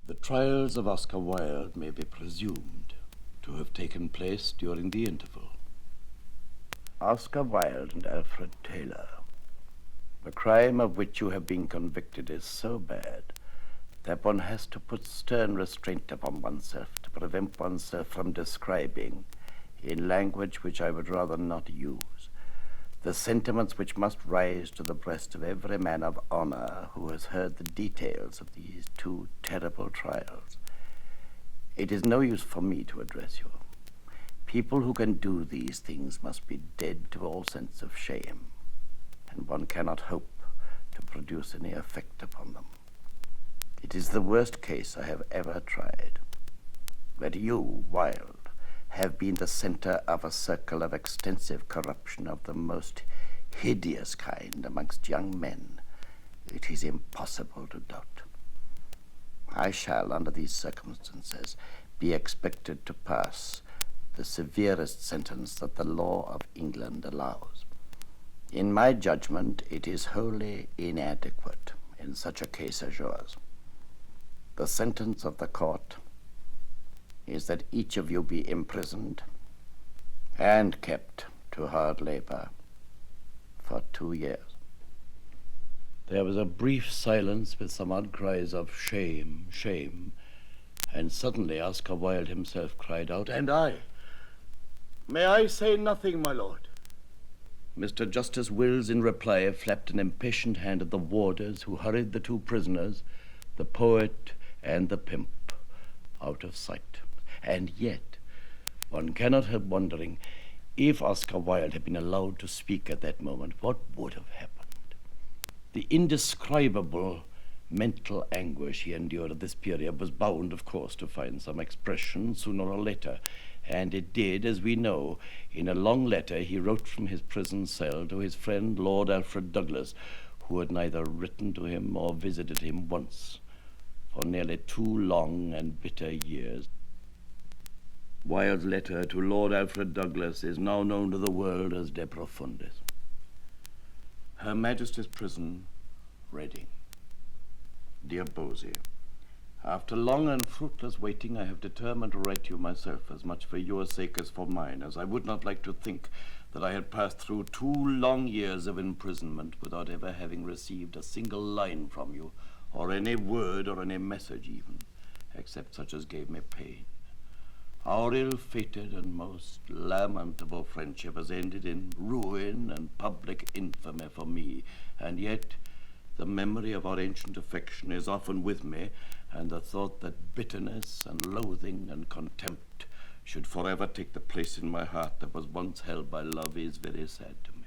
The trials of Oscar Wilde may be presumed to have taken place during the interval. Oscar Wilde and Alfred Taylor. The crime of which you have been convicted is so bad that one has to put stern restraint upon oneself to prevent oneself from describing, in language which I would rather not use, the sentiments which must rise to the breast of every man of honor who has heard the details of these two terrible trials. It is no use for me to address you. People who can do these things must be dead to all sense of shame, and one cannot hope to produce any effect upon them. It is the worst case I have ever tried. That you, Wilde, have been the center of a circle of extensive corruption of the most hideous kind amongst young men, it is impossible to doubt. I shall, under these circumstances, be expected to pass the severest sentence that the law of England allows. In my judgment, it is wholly inadequate in such a case as yours. The sentence of the court is that each of you be imprisoned and kept to hard labor for 2 years. There was a brief silence with some odd cries of shame, shame, and suddenly Oscar Wilde himself cried out, "And I? May I say nothing, my lord?" Mr. Justice Wills, in reply, flapped an impatient hand at the warders who hurried the two prisoners, the poet and the pimp, out of sight. And yet, one cannot help wondering, if Oscar Wilde had been allowed to speak at that moment, what would have happened? The indescribable mental anguish he endured at this period was bound, of course, to find some expression sooner or later, and it did, as we know, in a long letter he wrote from his prison cell to his friend Lord Alfred Douglas, who had neither written to him or visited him once for nearly 2 long and bitter years. Wilde's letter to Lord Alfred Douglas is now known to the world as De Profundis. Her Majesty's Prison, Reading. Dear Bosie, after long and fruitless waiting, I have determined to write to you myself, as much for your sake as for mine, as I would not like to think that I had passed through 2 long years of imprisonment without ever having received a single line from you, or any word or any message even, except such as gave me pain. Our ill-fated and most lamentable friendship has ended in ruin and public infamy for me, and yet the memory of our ancient affection is often with me, and the thought that bitterness and loathing and contempt should forever take the place in my heart that was once held by love is very sad to me.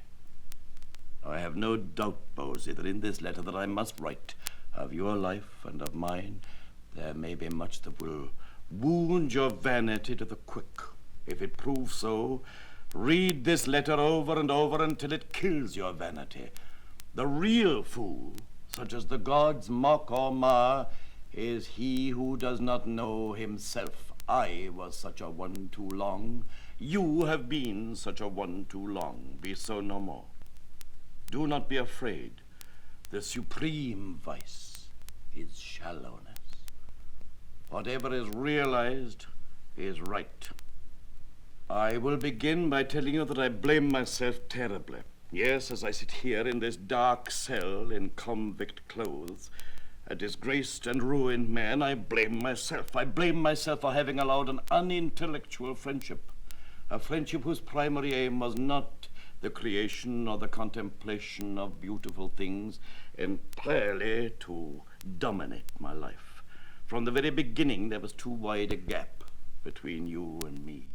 I have no doubt, Bosie, that in this letter that I must write of your life and of mine, there may be much that will wound your vanity to the quick. If it proves so, read this letter over and over until it kills your vanity. The real fool, such as the gods mock or mar, is he who does not know himself. I was such a one too long. You have been such a one too long. Be so no more. Do not be afraid. The supreme vice is shallowness. Whatever is realized is right. I will begin by telling you that I blame myself terribly. Yes, as I sit here in this dark cell in convict clothes, a disgraced and ruined man, I blame myself. I blame myself for having allowed an unintellectual friendship, a friendship whose primary aim was not the creation or the contemplation of beautiful things, entirely to dominate my life. From the very beginning, there was too wide a gap between you and me.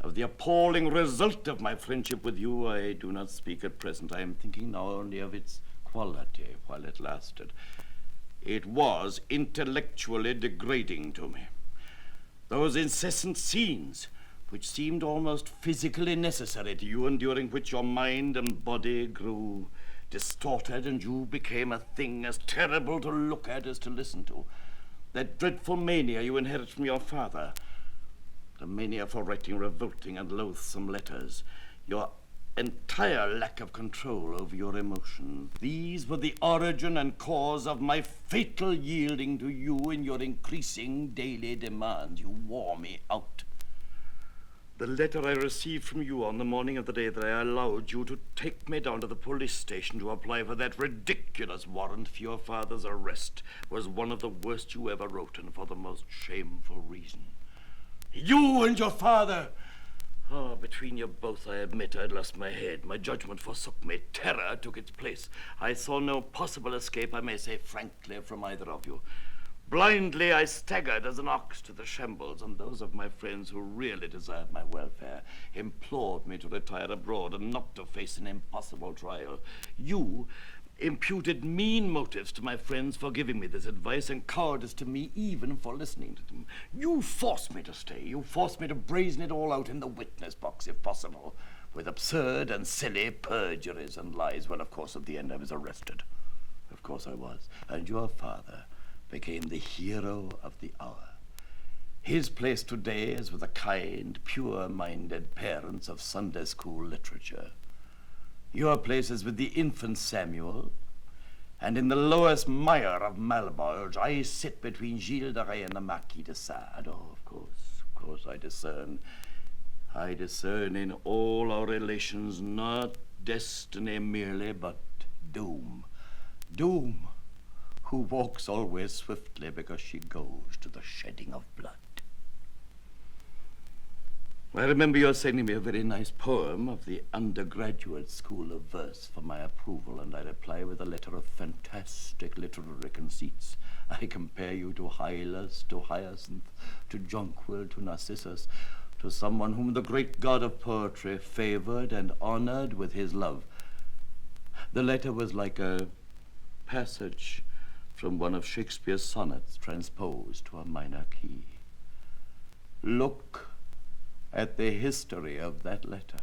Of the appalling result of my friendship with you, I do not speak at present. I am thinking now only of its quality while it lasted. It was intellectually degrading to me. Those incessant scenes, which seemed almost physically necessary to you, and during which your mind and body grew distorted, and you became a thing as terrible to look at as to listen to. That dreadful mania you inherit from your father, the mania for writing revolting and loathsome letters, your entire lack of control over your emotions. These were the origin and cause of my fatal yielding to you in your increasing daily demands. You wore me out. The letter I received from you on the morning of the day that I allowed you to take me down to the police station to apply for that ridiculous warrant for your father's arrest was one of the worst you ever wrote, and for the most shameful reason. You and your father! Oh, between you both, I admit I'd lost my head. My judgment forsook me. Terror took its place. I saw no possible escape, I may say frankly, from either of you. Blindly, I staggered as an ox to the shambles, and those of my friends who really desired my welfare implored me to retire abroad and not to face an impossible trial. You imputed mean motives to my friends for giving me this advice, and cowardice to me even for listening to them. You forced me to stay. You forced me to brazen it all out in the witness box, if possible, with absurd and silly perjuries and lies. Well, of course, at the end I was arrested. Of course I was. And your father became the hero of the hour. His place today is with the kind, pure-minded parents of Sunday school literature. Your place is with the infant Samuel, and in the lowest mire of Malbolge, I sit between Gilles de Rais and the Marquis de Sade. Oh, of course, I discern in all our relations not destiny merely, but doom. Doom, who walks always swiftly because she goes to the shedding of blood. I remember your sending me a very nice poem of the undergraduate school of verse for my approval, and I reply with a letter of fantastic literary conceits. I compare you to Hylas, to Hyacinth, to Jonquil, to Narcissus, to someone whom the great god of poetry favored and honored with his love. The letter was like a passage from one of Shakespeare's sonnets transposed to a minor key. Look at the history of that letter.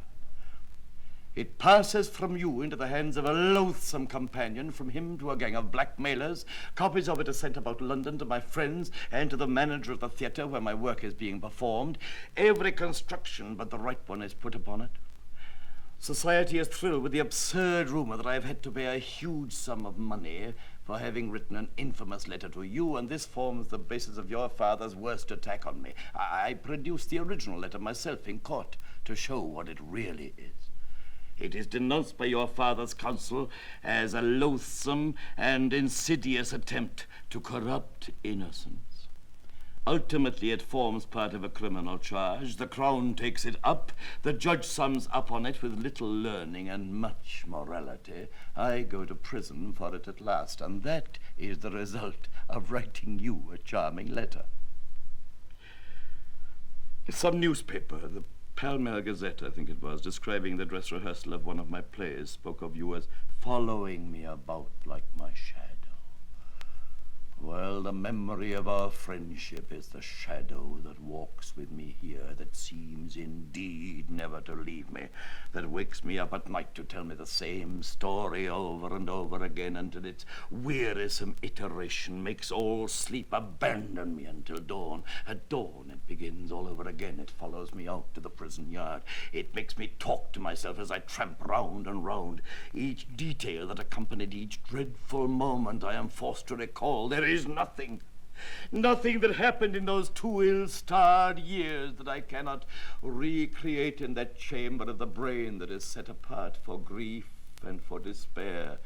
It passes from you into the hands of a loathsome companion, from him to a gang of blackmailers. Copies of it are sent about London to my friends and to the manager of the theatre where my work is being performed. Every construction but the right one is put upon it. Society is thrilled with the absurd rumor that I have had to pay a huge sum of money for having written an infamous letter to you, and this forms the basis of your father's worst attack on me. I produced the original letter myself in court to show what it really is. It is denounced by your father's counsel as a loathsome and insidious attempt to corrupt innocence. Ultimately, it forms part of a criminal charge. The Crown takes it up. The judge sums up on it with little learning and much morality. I go to prison for it at last, and that is the result of writing you a charming letter. Some newspaper, the Pall Mall Gazette, I think it was, describing the dress rehearsal of one of my plays, spoke of you as following me about like my shadow. Well, the memory of our friendship is the shadow that walks with me here, that seems indeed never to leave me, that wakes me up at night to tell me the same story over and over again until its wearisome iteration makes all sleep abandon me until dawn. At dawn it begins all over again. It follows me out to the prison yard. It makes me talk to myself as I tramp round and round. Each detail that accompanied each dreadful moment I am forced to recall. There is nothing that happened in those 2 ill-starred years that I cannot recreate in that chamber of the brain that is set apart for grief and for despair.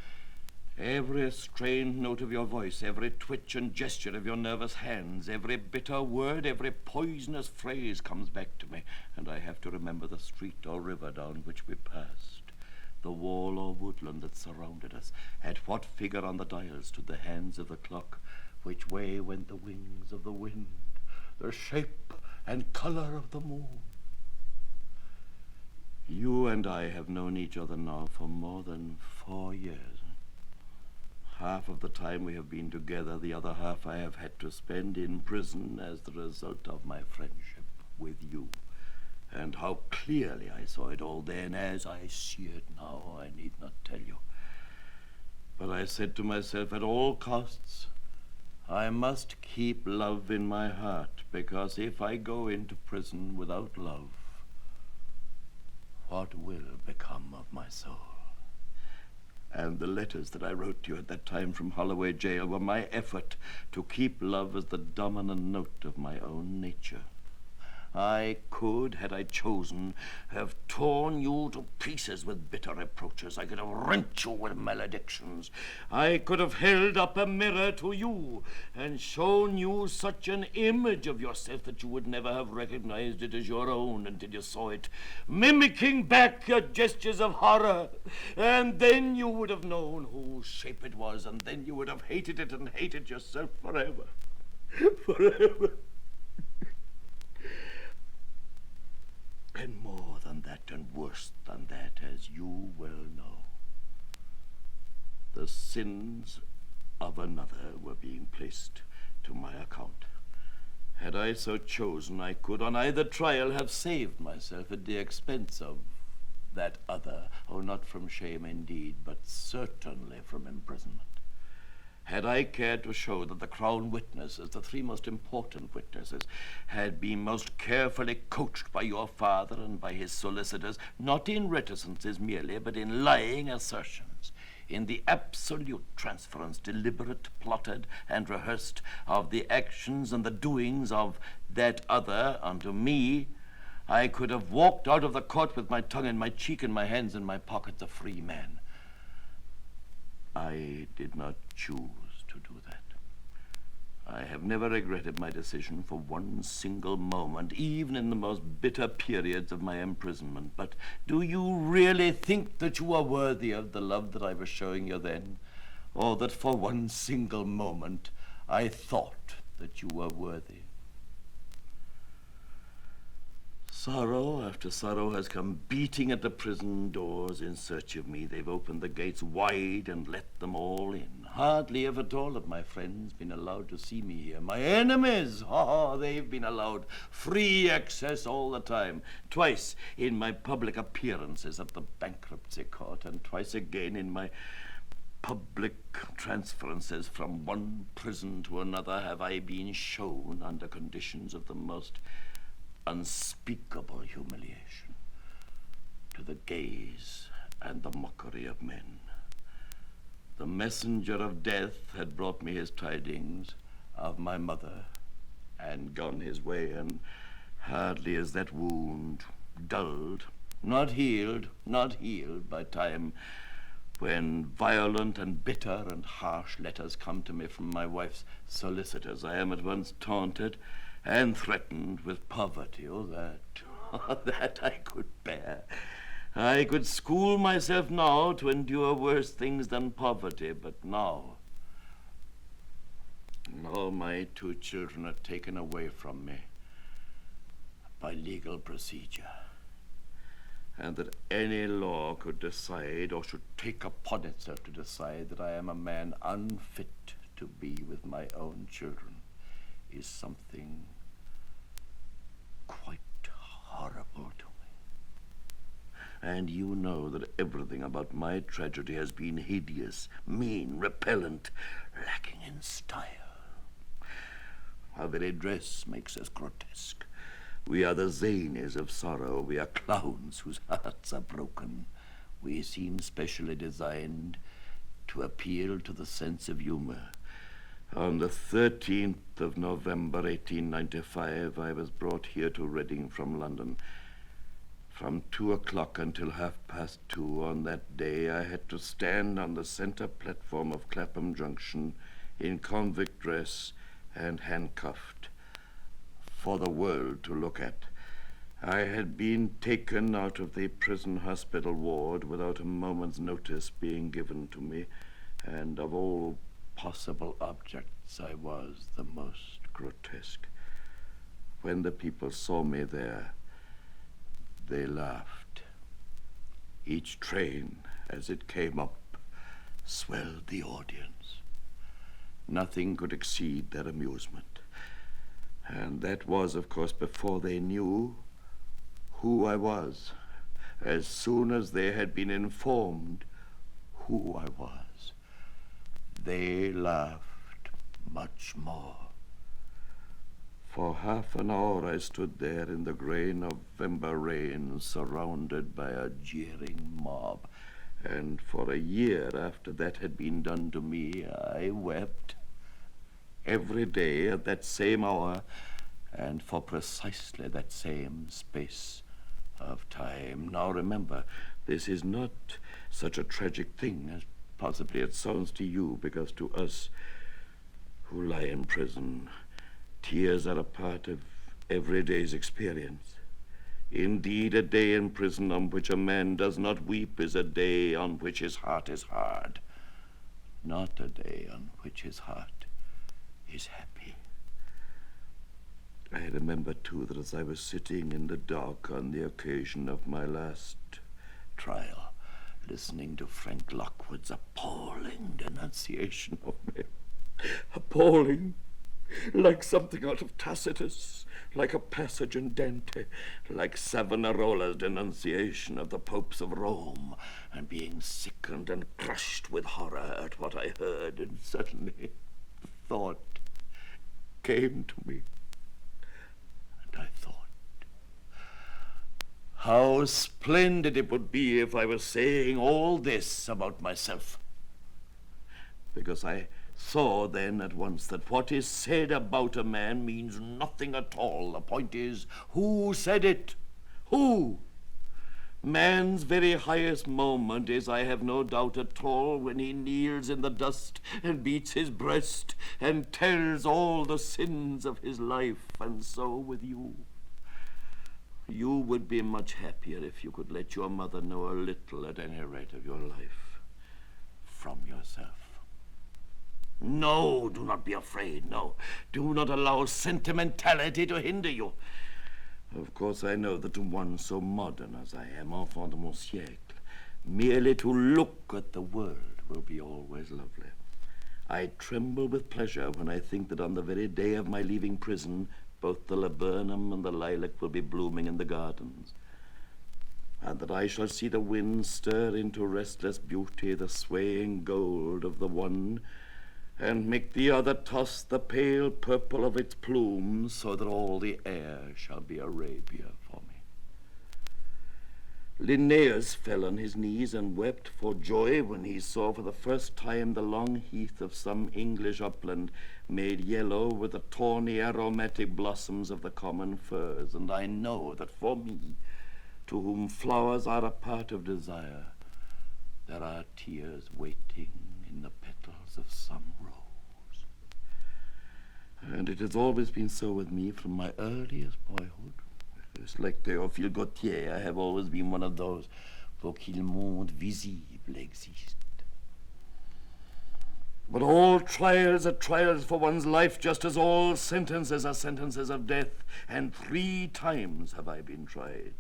Every strained note of your voice, every twitch and gesture of your nervous hands, every bitter word, every poisonous phrase comes back to me, and I have to remember the street or river down which we passed, the wall or woodland that surrounded us, at what figure on the dial stood the hands of the clock, which way went the wings of the wind, the shape and color of the moon. You and I have known each other now for more than 4 years. Half of the time we have been together, the other half I have had to spend in prison as the result of my friendship with you. And how clearly I saw it all then, as I see it now, I need not tell you. But I said to myself, at all costs, I must keep love in my heart, because if I go into prison without love, what will become of my soul? And the letters that I wrote to you at that time from Holloway jail were my effort to keep love as the dominant note of my own nature. I could, had I chosen, have torn you to pieces with bitter reproaches. I could have rent you with maledictions. I could have held up a mirror to you and shown you such an image of yourself that you would never have recognized it as your own until you saw it, mimicking back your gestures of horror. And then you would have known whose shape it was, and then you would have hated it and hated yourself forever. Forever. And more than that, and worse than that, as you well know, the sins of another were being placed to my account. Had I so chosen, I could on either trial have saved myself at the expense of that other, oh, not from shame indeed, but certainly from imprisonment. Had I cared to show that the Crown witnesses, the three most important witnesses, had been most carefully coached by your father and by his solicitors, not in reticences merely, but in lying assertions, in the absolute transference, deliberate, plotted, and rehearsed, of the actions and the doings of that other unto me, I could have walked out of the court with my tongue in my cheek and my hands in my pockets, a free man. I did not choose to do that. I have never regretted my decision for one single moment, even in the most bitter periods of my imprisonment. But do you really think that you are worthy of the love that I was showing you then? Or that for one single moment I thought that you were worthy? Sorrow after sorrow has come beating at the prison doors in search of me. They've opened the gates wide and let them all in. Hardly if at all have my friends been allowed to see me here. My enemies, they've been allowed free access all the time. Twice in my public appearances at the bankruptcy court, and twice again in my public transferences from one prison to another have I been shown under conditions of the most unspeakable humiliation to the gaze and the mockery of men. The messenger of death had brought me his tidings of my mother and gone his way, and hardly is that wound dulled, not healed by time, when violent and bitter and harsh letters come to me from my wife's solicitors. I am at once taunted and threatened with poverty. That I could bear. I could school myself now to endure worse things than poverty, but now my two children are taken away from me by legal procedure, and that any law could decide, or should take upon itself to decide, that I am a man unfit to be with my own children, is something quite horrible to me. And you know that everything about my tragedy has been hideous, mean, repellent, lacking in style. Our very dress makes us grotesque. We are the zanies of sorrow. We are clowns whose hearts are broken. We seem specially designed to appeal to the sense of humor. On the 13th of November, 1895, I was brought here to Reading from London. From 2 o'clock until 2:30 on that day, I had to stand on the center platform of Clapham Junction in convict dress and handcuffed for the world to look at. I had been taken out of the prison hospital ward without a moment's notice being given to me, and of all possible objects, I was the most grotesque. When the people saw me there, they laughed. Each train, as it came up, swelled the audience. Nothing could exceed their amusement. And that was, of course, before they knew who I was. As soon as they had been informed who I was, they laughed much more. For half an hour I stood there in the grey November rain, surrounded by a jeering mob. And for a year after that had been done to me, I wept. Every day at that same hour, and for precisely that same space of time. Now remember, this is not such a tragic thing as possibly it sounds to you, because to us who lie in prison, tears are a part of every day's experience. Indeed, a day in prison on which a man does not weep is a day on which his heart is hard, not a day on which his heart is happy. I remember, too, that as I was sitting in the dock on the occasion of my last trial, listening to Frank Lockwood's appalling denunciation of me, appalling, like something out of Tacitus, like a passage in Dante, like Savonarola's denunciation of the popes of Rome, and being sickened and crushed with horror at what I heard, and suddenly thought came to me. And I thought, how splendid it would be if I was saying all this about myself. Because I saw then at once that what is said about a man means nothing at all. The point is, who said it? Who? Man's very highest moment is, I have no doubt at all, when he kneels in the dust and beats his breast and tells all the sins of his life. And so with you. You would be much happier if you could let your mother know a little, at any rate, of your life from yourself. No, do not be afraid, no. Do not allow sentimentality to hinder you. Of course, I know that to one so modern as I am, enfant de mon siècle, merely to look at the world will be always lovely. I tremble with pleasure when I think that on the very day of my leaving prison, both the laburnum and the lilac will be blooming in the gardens, and that I shall see the wind stir into restless beauty the swaying gold of the one, and make the other toss the pale purple of its plumes, so that all the air shall be Arabia for me. Linnaeus fell on his knees and wept for joy when he saw for the first time the long heath of some English upland made yellow with the tawny aromatic blossoms of the common firs. And I know that for me, to whom flowers are a part of desire, there are tears waiting in the petals of some rose. And it has always been so with me from my earliest boyhood. It's like Théophile Gautier, I have always been one of those pour qui le monde visible existe. But all trials are trials for one's life, just as all sentences are sentences of death, and 3 times have I been tried.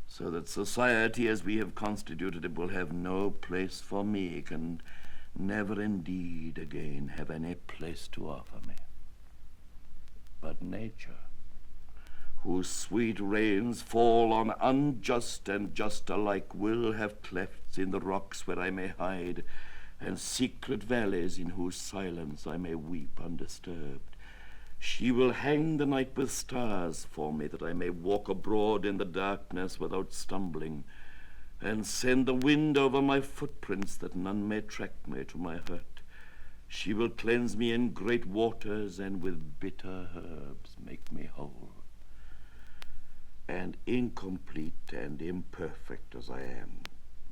So that society as we have constituted it will have no place for me, can never indeed again have any place to offer me. But nature, whose sweet rains fall on unjust and just alike, will have clefts in the rocks where I may hide, and secret valleys in whose silence I may weep undisturbed. She will hang the night with stars for me, that I may walk abroad in the darkness without stumbling, and send the wind over my footprints, that none may track me to my hurt. She will cleanse me in great waters, and with bitter herbs make me whole. And incomplete and imperfect as I am,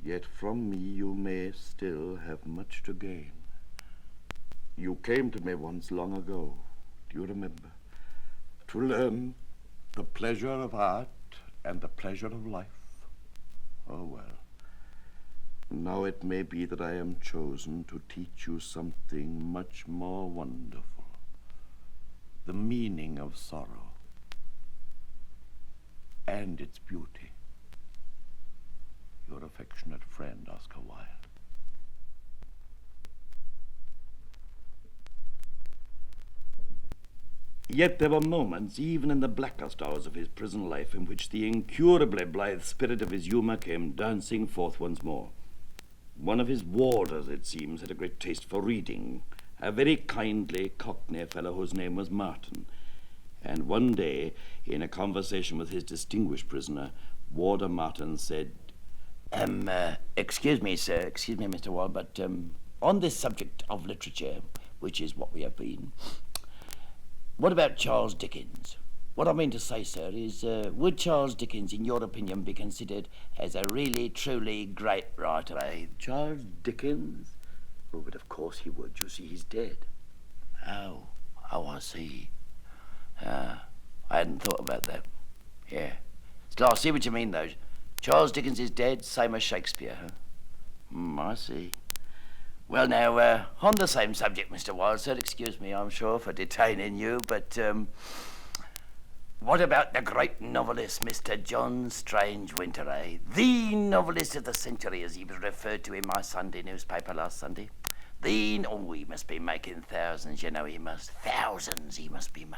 yet from me you may still have much to gain. You came to me once long ago, do you remember? To learn the pleasure of art and the pleasure of life. Oh, well. Now it may be that I am chosen to teach you something much more wonderful. The meaning of sorrow and its beauty. Your affectionate friend, Oscar Wilde. Yet there were moments, even in the blackest hours of his prison life, in which the incurably blithe spirit of his humor came dancing forth once more. One of his warders, it seems, had a great taste for reading, a very kindly Cockney fellow whose name was Martin, And one day, in a conversation with his distinguished prisoner, Warder Martin said, Excuse me, sir, excuse me, Mr. Wilde, but on this subject of literature, which is what we have been, what about Charles Dickens? What I mean to say, sir, is would Charles Dickens, in your opinion, be considered as a really, truly great writer, eh? Charles Dickens? Oh, but of course he would. You see, he's dead. Oh, I see. I hadn't thought about that. Yeah. Still, I see what you mean, though. Charles Dickens is dead, same as Shakespeare, huh? I see. Well, now, on the same subject, Mr. Wilde, sir, excuse me, I'm sure, for detaining you, but what about the great novelist, Mr. John Strange Winter, eh? The novelist of the century, as he was referred to in my Sunday newspaper last Sunday. He must be making thousands, you know, he must. Thousands he must be made.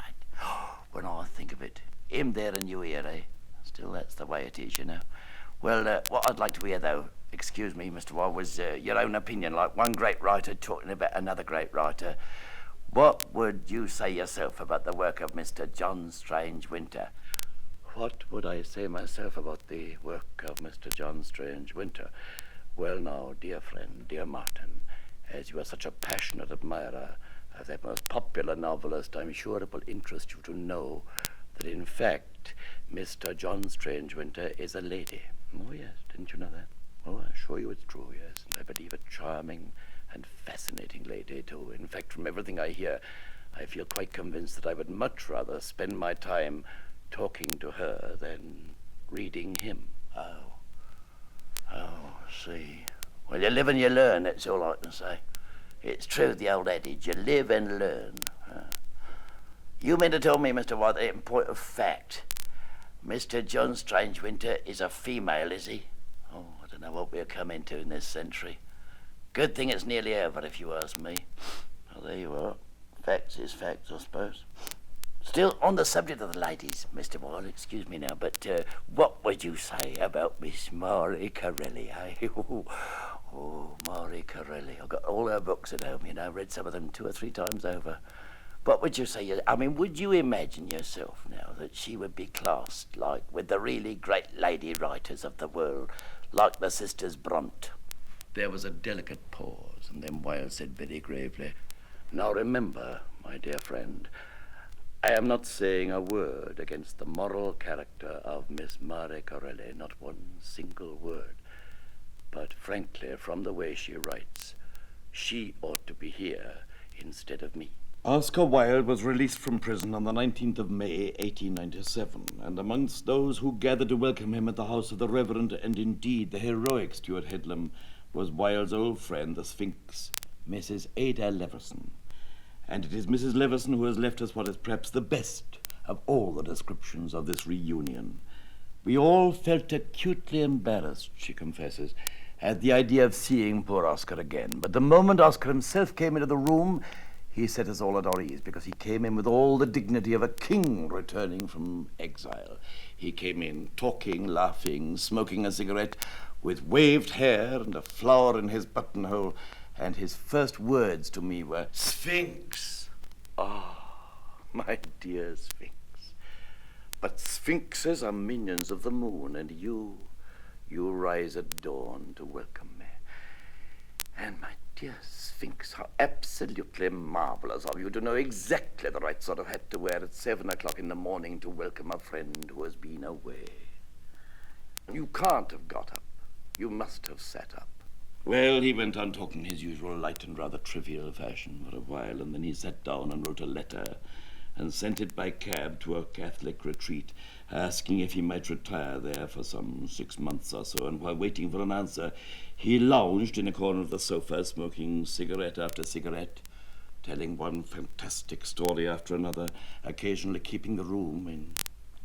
When I think of it, him there and you here, eh? Still, that's the way it is, you know. Well, what I'd like to hear, though, excuse me, Mr. Wilde, was your own opinion, like one great writer talking about another great writer. What would you say yourself about the work of Mr. John Strange Winter? What would I say myself about the work of Mr. John Strange Winter? Well, now, dear friend, dear Martin, as you are such a passionate admirer of that most popular novelist, I'm sure it will interest you to know that, in fact, Mr. John Strange Winter is a lady. Oh, yes, didn't you know that? Oh, I assure you it's true, yes, and I believe a charming and fascinating lady, too. In fact, from everything I hear, I feel quite convinced that I would much rather spend my time talking to her than reading him. Oh, see. Well, you live and you learn, that's all I can say. It's true, the old adage, you live and learn. You mean to tell me, Mr. White, that in point of fact, Mr. John Strange Winter is a female, is he? Oh, I don't know what we'll come into in this century. Good thing it's nearly over, if you ask me. Well, there you are. Facts is facts, I suppose. Still, on the subject of the ladies, Mr. Wilde, excuse me now, but what would you say about Miss Marie Corelli, eh? Oh, Marie Corelli. I've got all her books at home, you know, read some of them 2 or 3 times over. What would you say? I mean, would you imagine yourself now that she would be classed like with the really great lady writers of the world, like the Sisters Brunt? There was a delicate pause, and then Wilde said very gravely, "Now remember, my dear friend, I am not saying a word against the moral character of Miss Marie Corelli, not one single word. But frankly, from the way she writes, she ought to be here instead of me." Oscar Wilde was released from prison on the 19th of May, 1897, and amongst those who gathered to welcome him at the house of the Reverend and indeed the heroic Stuart Headlam was Wilde's old friend, the Sphinx, Mrs. Ada Leverson. And it is Mrs. Leverson who has left us what is perhaps the best of all the descriptions of this reunion. "We all felt acutely embarrassed," she confesses, "at the idea of seeing poor Oscar again. But the moment Oscar himself came into the room, he set us all at our ease, because he came in with all the dignity of a king returning from exile. He came in talking, laughing, smoking a cigarette, with waved hair and a flower in his buttonhole, and his first words to me were, 'Sphinx!' Ah, my dear Sphinx. But sphinxes are minions of the moon, and you rise at dawn to welcome me. And my dear Sphinx, how absolutely marvelous of you to know exactly the right sort of hat to wear at 7 o'clock in the morning to welcome a friend who has been away. You can't have got up. You must have sat up." Well, he went on talking his usual light and rather trivial fashion for a while, and then he sat down and wrote a letter and sent it by cab to a Catholic retreat, asking if he might retire there for some 6 months or so, and while waiting for an answer, he lounged in a corner of the sofa, smoking cigarette after cigarette, telling one fantastic story after another, occasionally keeping the room in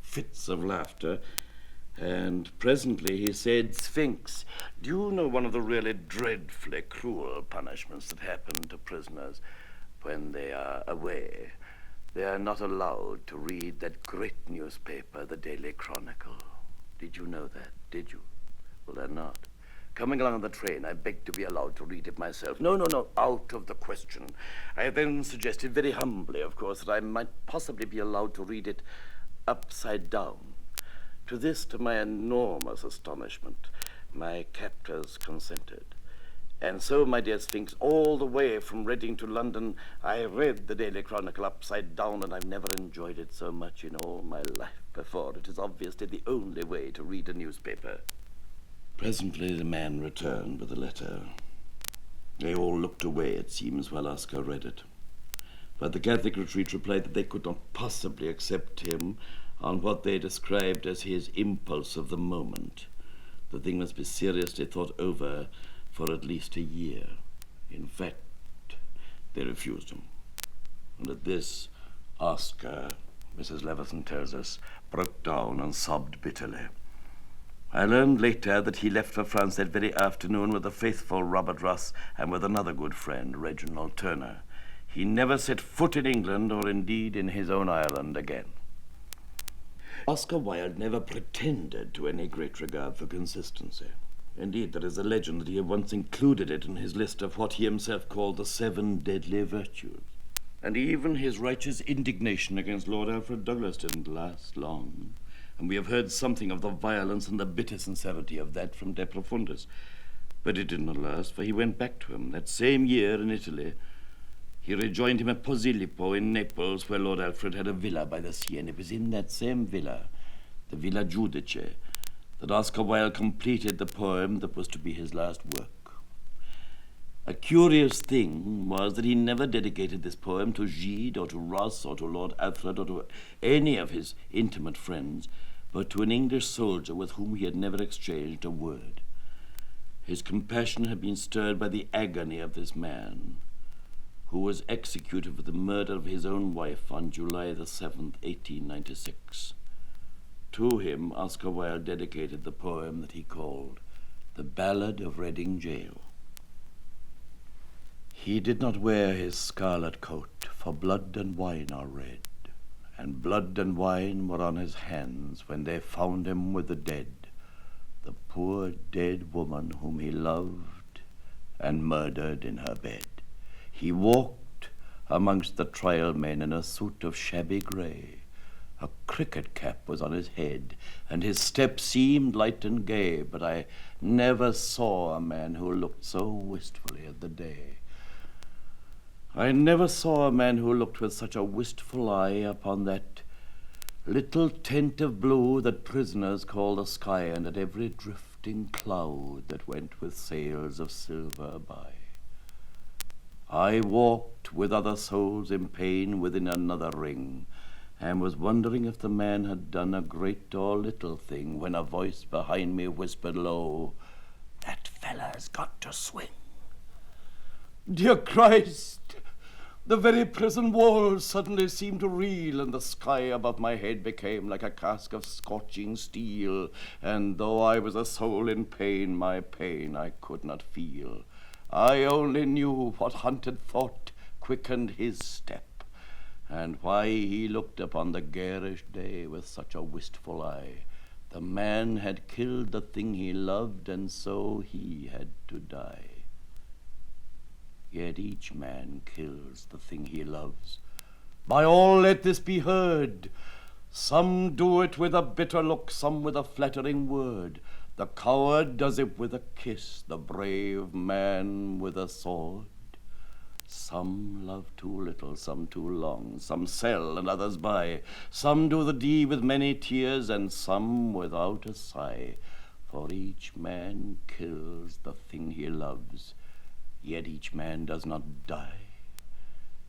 fits of laughter. And presently he said, "Sphinx, do you know one of the really dreadfully cruel punishments that happen to prisoners when they are away? They are not allowed to read that great newspaper, the Daily Chronicle. Did you know that? Did you? Well, they're not. Coming along on the train, I begged to be allowed to read it myself. No, out of the question. I then suggested, very humbly, of course, that I might possibly be allowed to read it upside down. To this, to my enormous astonishment, my captors consented. And so, my dear Sphinx, all the way from Reading to London, I read the Daily Chronicle upside down, and I've never enjoyed it so much in all my life before. It is obviously the only way to read a newspaper. Presently the man returned with a letter. They all looked away, it seems, while Oscar read it. But the Catholic retreat replied that they could not possibly accept him on what they described as his impulse of the moment. The thing must be seriously thought over for at least a year. In fact, they refused him. And at this, Oscar, Mrs. Leveson tells us, broke down and sobbed bitterly. I learned later that he left for France that very afternoon with the faithful Robert Ross and with another good friend, Reginald Turner. He never set foot in England or indeed in his own Ireland again. Oscar Wilde never pretended to any great regard for consistency. Indeed, there is a legend that he had once included it in his list of what he himself called the 7 deadly virtues. And even his righteous indignation against Lord Alfred Douglas didn't last long. And we have heard something of the violence and the bitter sincerity of that from De Profundis. But it did not last, for he went back to him that same year in Italy. He rejoined him at Posillipo in Naples, where Lord Alfred had a villa by the sea, and it was in that same villa, the Villa Giudice, that Oscar Wilde completed the poem that was to be his last work. A curious thing was that he never dedicated this poem to Gide or to Ross or to Lord Alfred or to any of his intimate friends, but to an English soldier with whom he had never exchanged a word. His compassion had been stirred by the agony of this man, who was executed for the murder of his own wife on July the 7th, 1896. To him, Oscar Wilde dedicated the poem that he called The Ballad of Reading Gaol. He did not wear his scarlet coat, for blood and wine are red, and blood and wine were on his hands when they found him with the dead, the poor dead woman whom he loved and murdered in her bed. He walked amongst the trial men in a suit of shabby grey. A cricket cap was on his head, and his step seemed light and gay, but I never saw a man who looked so wistfully at the day. I never saw a man who looked with such a wistful eye upon that little tent of blue that prisoners call the sky, and at every drifting cloud that went with sails of silver by. I walked with other souls in pain within another ring, and was wondering if the man had done a great or little thing, when a voice behind me whispered low, "That fella's got to swing." Dear Christ! The very prison walls suddenly seemed to reel, and the sky above my head became like a cask of scorching steel, and though I was a soul in pain, my pain I could not feel. I only knew what hunted thought quickened his step, and why he looked upon the garish day with such a wistful eye. The man had killed the thing he loved, and so he had to die. Yet each man kills the thing he loves. By all, let this be heard. Some do it with a bitter look, some with a flattering word. The coward does it with a kiss, the brave man with a sword. Some love too little, some too long, some sell and others buy. Some do the deed with many tears, and some without a sigh. For each man kills the thing he loves, yet each man does not die.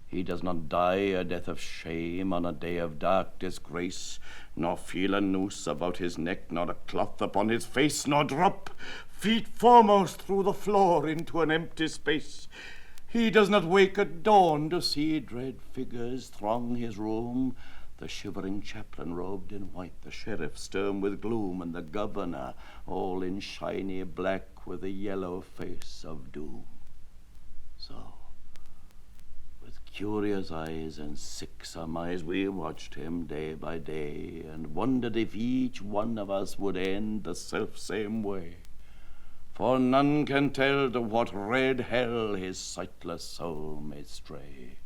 He does not die a death of shame on a day of dark disgrace, nor feel a noose about his neck, nor a cloth upon his face, nor drop feet foremost through the floor into an empty space. He does not wake at dawn to see dread figures throng his room, the shivering chaplain robed in white, the sheriff stern with gloom, and the governor all in shiny black with the yellow face of doom. So, with curious eyes and sick surmise, we watched him day by day, and wondered if each one of us would end the self-same way. for none can tell to what red hell his sightless soul may stray.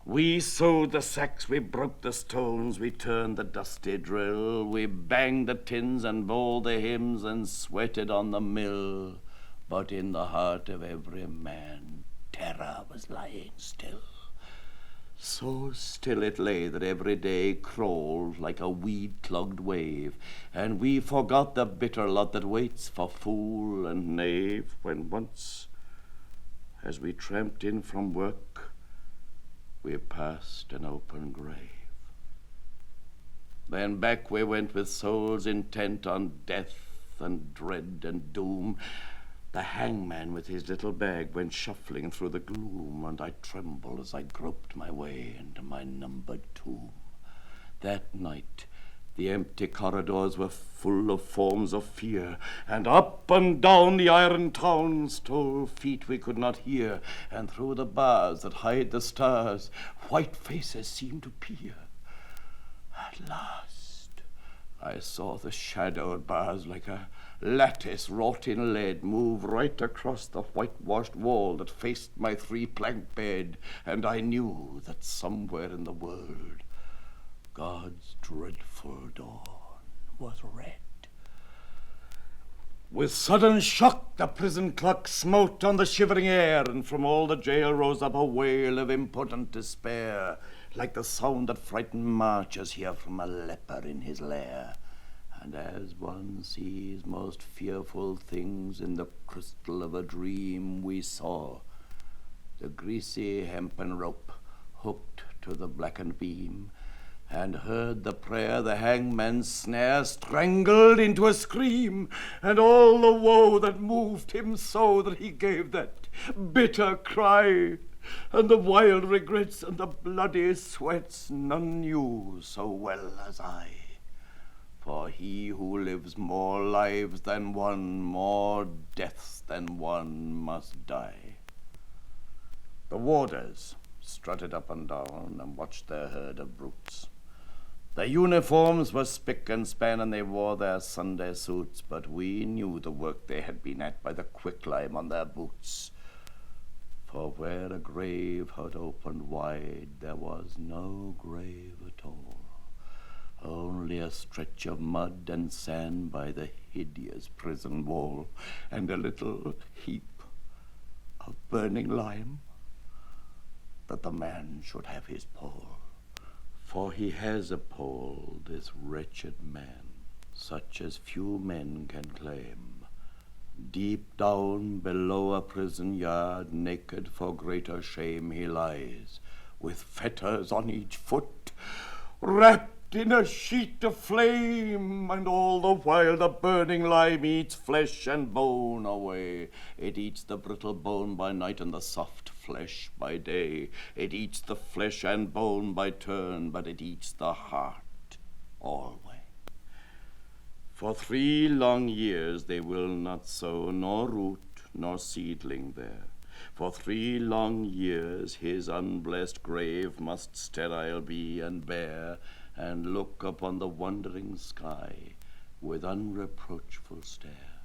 We sewed the sacks, we broke the stones, we turned the dusty drill, we banged the tins and bowled the hymns and sweated on the mill. But in the heart of every man, terror was lying still. So still it lay that every day crawled like a weed-clogged wave, and we forgot the bitter lot that waits for fool and knave, when once, as we tramped in from work, we passed an open grave. Then back we went with souls intent on death and dread and doom. The hangman with his little bag went shuffling through the gloom, and I trembled as I groped my way into my numbered tomb. That night the empty corridors were full of forms of fear, and up and down the iron town stole feet we could not hear, and through the bars that hide the stars white faces seemed to peer. At last I saw the shadowed bars like a lattice wrought in lead move right across the whitewashed wall that faced my three-plank bed, and I knew that somewhere in the world God's dreadful dawn was red. With sudden shock the prison clock smote on the shivering air, and from all the jail rose up a wail of impotent despair, like the sound that frightened marchers hear from a leper in his lair. And as one sees most fearful things in the crystal of a dream, we saw the greasy hempen rope hooked to the blackened beam, and heard the prayer the hangman's snare strangled into a scream, and all the woe that moved him so that he gave that bitter cry, and the wild regrets and the bloody sweats none knew so well as I. For he who lives more lives than one, more deaths than one, must die. The warders strutted up and down and watched their herd of brutes. Their uniforms were spick and span, and they wore their Sunday suits, but we knew the work they had been at by the quicklime on their boots. For where a grave had opened wide, there was no grave at all. Only a stretch of mud and sand by the hideous prison wall, and a little heap of burning lime, that the man should have his pole. For he has a pole, this wretched man, such as few men can claim. Deep down below a prison yard, naked for greater shame, he lies, with fetters on each foot, wrapped in a sheet of flame, and all the while the burning lime eats flesh and bone away. It eats the brittle bone by night and the soft flesh by day. It eats the flesh and bone by turn, but it eats the heart always. For 3 long years they will not sow nor root nor seedling there. For 3 long years his unblessed grave must sterile be and bare, and look upon the wondering sky with unreproachful stare.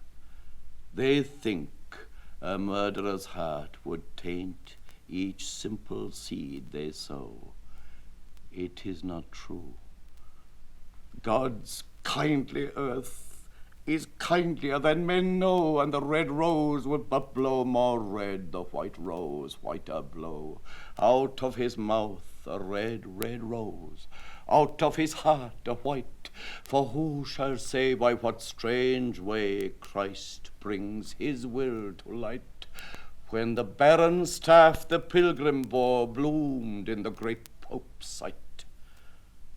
They think a murderer's heart would taint each simple seed they sow. It is not true. God's kindly earth is kindlier than men know, and the red rose would but blow more red, the white rose whiter blow. Out of his mouth a red, red rose, out of his heart a white. For who shall say by what strange way Christ brings his will to light, when the barren staff the pilgrim bore bloomed in the great Pope's sight?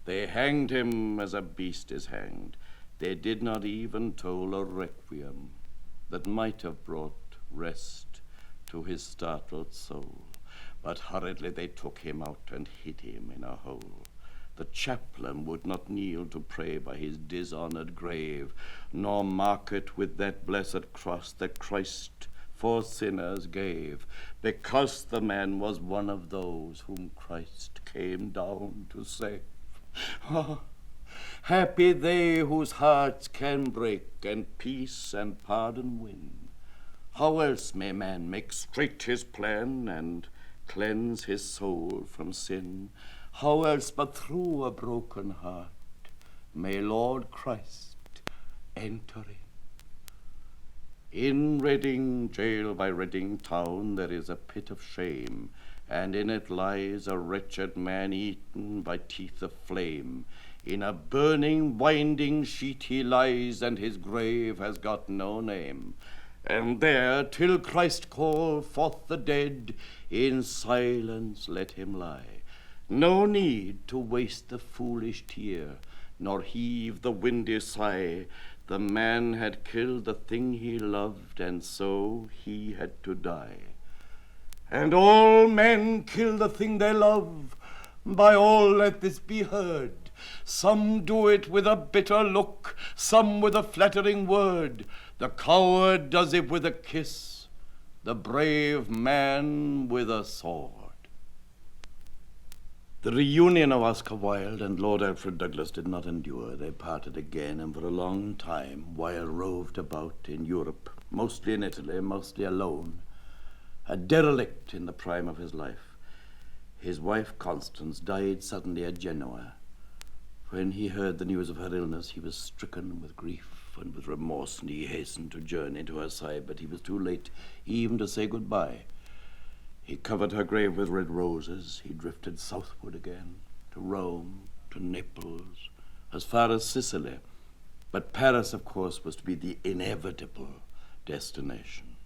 They hanged him as a beast is hanged. They did not even toll a requiem that might have brought rest to his startled soul. But hurriedly they took him out and hid him in a hole. The chaplain would not kneel to pray by his dishonored grave, nor mark it with that blessed cross that Christ for sinners gave, because the man was one of those whom Christ came down to save. Ah, Happy they whose hearts can break, and peace and pardon win. How else may man make straight his plan, and cleanse his soul from sin? How else but through a broken heart may Lord Christ enter in? In Reading jail by Reading town there is a pit of shame, and in it lies a wretched man eaten by teeth of flame. In a burning, winding sheet he lies, and his grave has got no name. And there, till Christ call forth the dead, in silence let him lie. No need to waste the foolish tear, nor heave the windy sigh. The man had killed the thing he loved, and so he had to die. And all men kill the thing they love. By all let this be heard. Some do it with a bitter look, some with a flattering word. The coward does it with a kiss, the brave man with a sword. The reunion of Oscar Wilde and Lord Alfred Douglas did not endure. They parted again, and for a long time Wilde roved about in Europe, mostly in Italy, mostly alone, a derelict in the prime of his life. His wife, Constance, died suddenly at Genoa. When he heard the news of her illness, he was stricken with grief and with remorse, and he hastened to journey to her side, but he was too late even to say goodbye. He covered her grave with red roses. He drifted southward again, to Rome, to Naples, as far as Sicily. But Paris, of course, was to be the inevitable destination,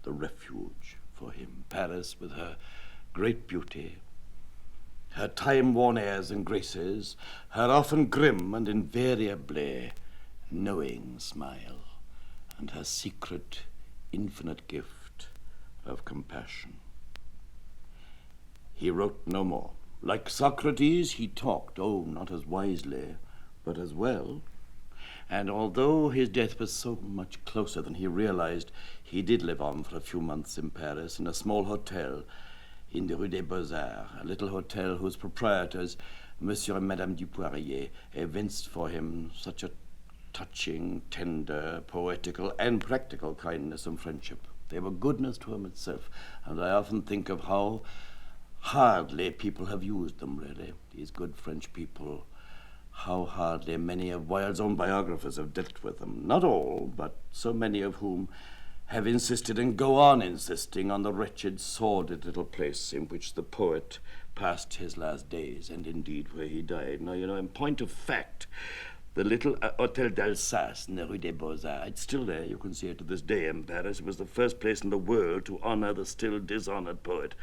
the refuge for him. Paris, with her great beauty, her time-worn airs and graces, her often grim and invariably knowing smile, and her secret, infinite gift of compassion. He wrote no more. Like Socrates, he talked, not as wisely, but as well. And although his death was so much closer than he realized, he did live on for a few months in Paris, in a small hotel in the Rue des Beaux-Arts, a little hotel whose proprietors, Monsieur and Madame du Poirier, evinced for him such a touching, tender, poetical, and practical kindness and friendship. They were goodness to him itself, and I often think of how hardly people have used them, really, these good French people. How hardly many of Wilde's own biographers have dealt with them. Not all, but so many of whom have insisted and go on insisting on the wretched, sordid little place in which the poet passed his last days, and indeed where he died. Now, in point of fact, the little Hôtel d'Alsace in the Rue des Beaux-Arts, it's still there. You can see it to this day in Paris. It was the first place in the world to honor the still dishonored poet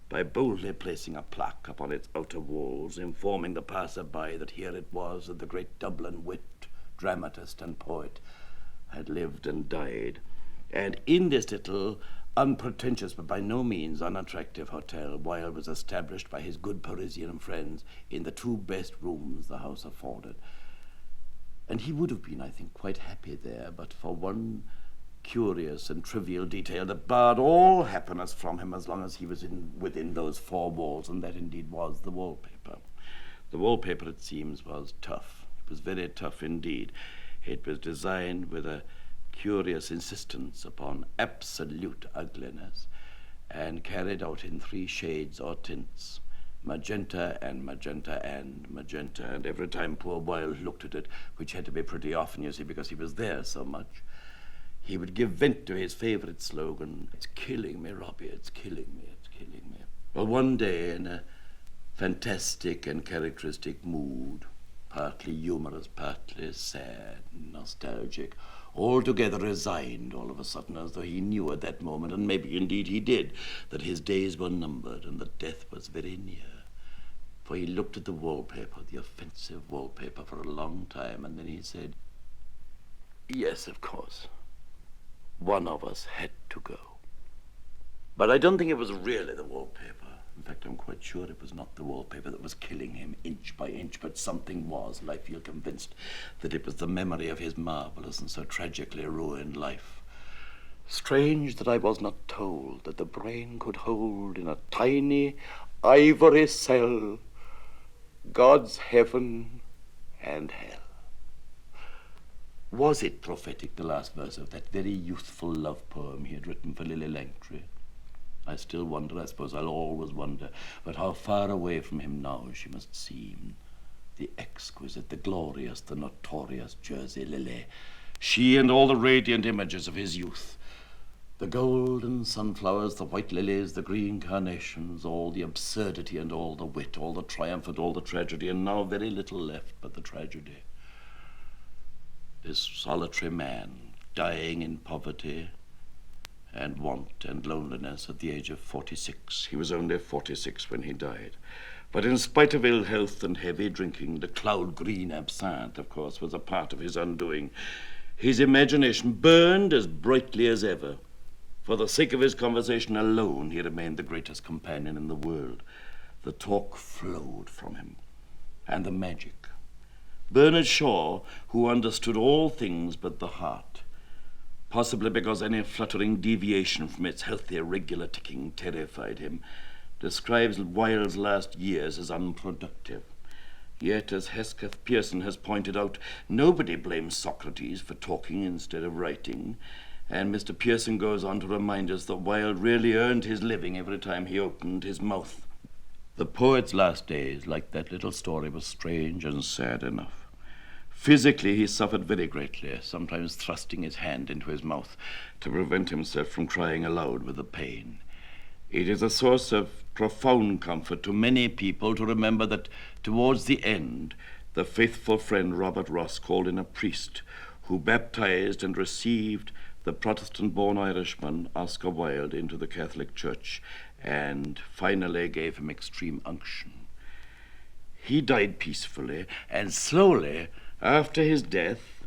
by boldly placing a plaque upon its outer walls, informing the passer-by that here it was that the great Dublin wit, dramatist, and poet had lived and died. And in this little, unpretentious but by no means unattractive hotel, Wilde was established by his good Parisian friends in the two best rooms the house afforded. And he would have been, I think, quite happy there, but for one curious and trivial detail that barred all happiness from him as long as he was within those four walls, and that indeed was the wallpaper. The wallpaper, it seems, was tough. It was very tough indeed. It was designed with a curious insistence upon absolute ugliness, and carried out in three shades or tints: magenta and magenta and magenta. And every time poor Wilde looked at it, which had to be pretty often, you see, because he was there so much, he would give vent to his favorite slogan: "It's killing me, Robbie, it's killing me, it's killing me." Well, one day, in a fantastic and characteristic mood, partly humorous, partly sad, nostalgic, altogether resigned all of a sudden, as though he knew at that moment, and maybe indeed he did, that his days were numbered and that death was very near. For he looked at the wallpaper, the offensive wallpaper, for a long time, and then he said, "Yes, of course, one of us had to go." But I don't think it was really the wallpaper. In fact, I'm quite sure it was not the wallpaper that was killing him inch by inch, but something was, and I feel convinced that it was the memory of his marvelous and so tragically ruined life. Strange that I was not told that the brain could hold in a tiny ivory cell God's heaven and hell. Was it prophetic, the last verse of that very youthful love poem he had written for Lily Langtry? I still wonder, I suppose I'll always wonder, but how far away from him now she must seem. The exquisite, the glorious, the notorious Jersey Lily. She and all the radiant images of his youth. The golden sunflowers, the white lilies, the green carnations, all the absurdity and all the wit, all the triumph and all the tragedy, and now very little left but the tragedy. This solitary man, dying in poverty and want and loneliness at the age of 46. He was only 46 when he died. But in spite of ill health and heavy drinking, the cloud green absinthe, of course, was a part of his undoing. His imagination burned as brightly as ever. For the sake of his conversation alone, he remained the greatest companion in the world. The talk flowed from him, and the magic. Bernard Shaw, who understood all things but the heart, possibly because any fluttering deviation from its healthy, regular ticking terrified him, describes Wilde's last years as unproductive. Yet, as Hesketh Pearson has pointed out, nobody blames Socrates for talking instead of writing, and Mr. Pearson goes on to remind us that Wilde really earned his living every time he opened his mouth. The poet's last days, like that little story, was strange and sad enough. Physically, he suffered very greatly, sometimes thrusting his hand into his mouth to prevent himself from crying aloud with the pain. It is a source of profound comfort to many people to remember that towards the end, the faithful friend Robert Ross called in a priest who baptized and received the Protestant-born Irishman Oscar Wilde into the Catholic Church and finally gave him extreme unction. He died peacefully, and slowly, after his death,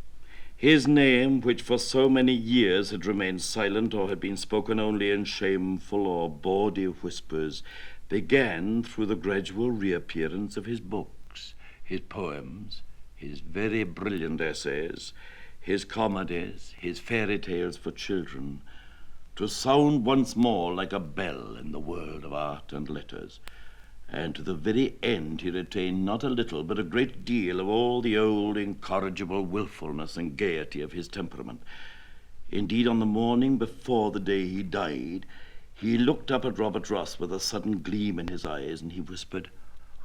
his name, which for so many years had remained silent or had been spoken only in shameful or bawdy whispers, began through the gradual reappearance of his books, his poems, his very brilliant essays, his comedies, his fairy tales for children, to sound once more like a bell in the world of art and letters. And to the very end he retained not a little but a great deal of all the old incorrigible willfulness and gaiety of his temperament. Indeed, on the morning before the day he died, he looked up at Robert Ross with a sudden gleam in his eyes, and he whispered,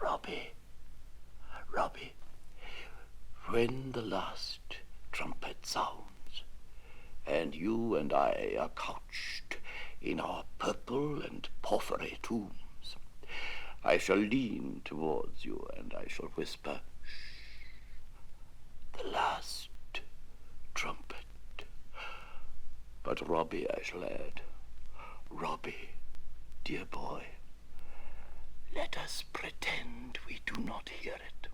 Robbie, when the last trumpet sounds, and you and I are couched in our purple and porphyry tombs, I shall lean towards you and I shall whisper, shh, the last trumpet. But Robbie, I shall add, Robbie, dear boy, let us pretend we do not hear it.